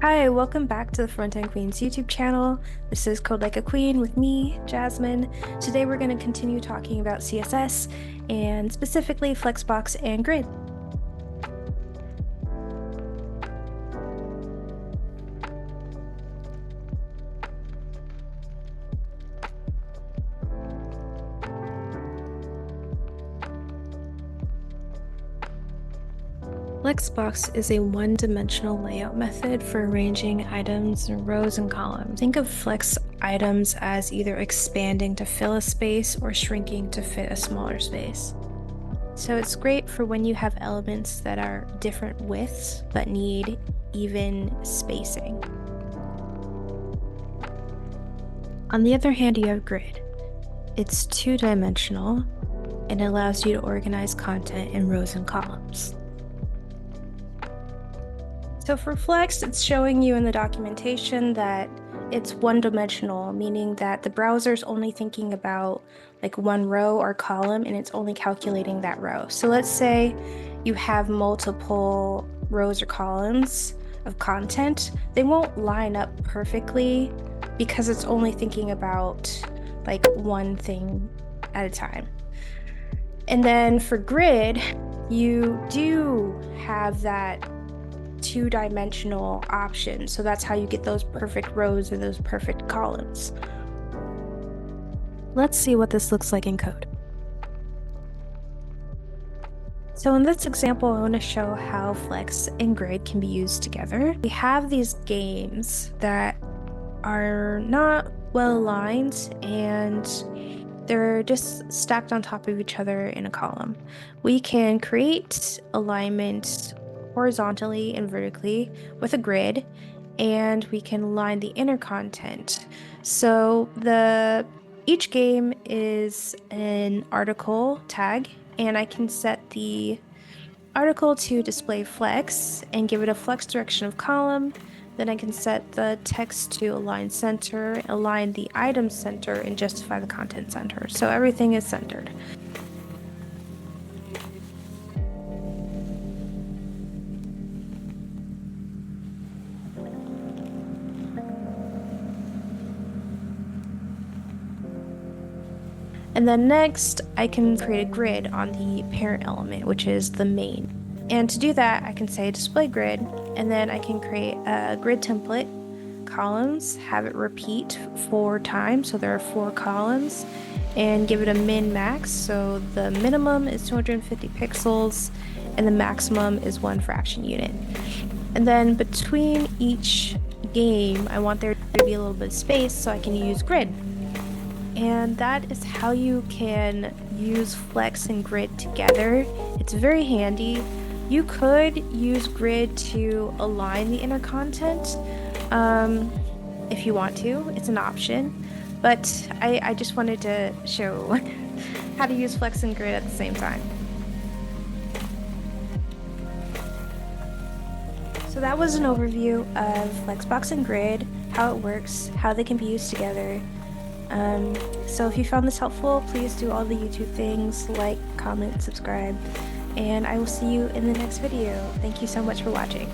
Hi, welcome back to the Frontend Queen's YouTube channel. This is Code Like a Queen with me, Jasmine. Today we're going to continue talking about CSS and specifically Flexbox and Grid. Flexbox is a one-dimensional layout method for arranging items in rows and columns. Think of flex items as either expanding to fill a space or shrinking to fit a smaller space. So it's great for when you have elements that are different widths but need even spacing. On the other hand, you have Grid. It's two-dimensional and allows you to organize content in rows and columns. So for Flex, it's showing you in the documentation that it's one-dimensional, meaning that the browser is only thinking about like one row or column and it's only calculating that row. So let's say you have multiple rows or columns of content. They won't line up perfectly because it's only thinking about like one thing at a time. And then for Grid, you do have that two-dimensional option, so that's how you get those perfect rows or those perfect columns. Let's see what this looks like in code. So in this example, I want to show how Flex and Grid can be used together. We have these games that are not well aligned and they're just stacked on top of each other in a column. We can create alignment horizontally and vertically with a grid, and we can align the inner content. So each game is an article tag, and I can set the article to display flex and give it a flex direction of column. Then I can set the text to align center, align the item center, and justify the content center. So everything is centered. And then next, I can create a grid on the parent element, which is the main. And to do that, I can say display grid, and then I can create a grid template, columns, have it repeat 4 times, so there are 4 columns, and give it a min max, so the minimum is 250 pixels, and the maximum is 1 fraction unit. And then between each game, I want there to be a little bit of space, so I can use grid. And that is how you can use Flex and Grid together. It's very handy. You could use Grid to align the inner content if you want to. It's an option. But I just wanted to show how to use Flex and Grid at the same time. So that was an overview of Flexbox and Grid, how it works, how they can be used together. So if you found this helpful, please do all the YouTube things, like, comment, subscribe, and I will see you in the next video. Thank you so much for watching.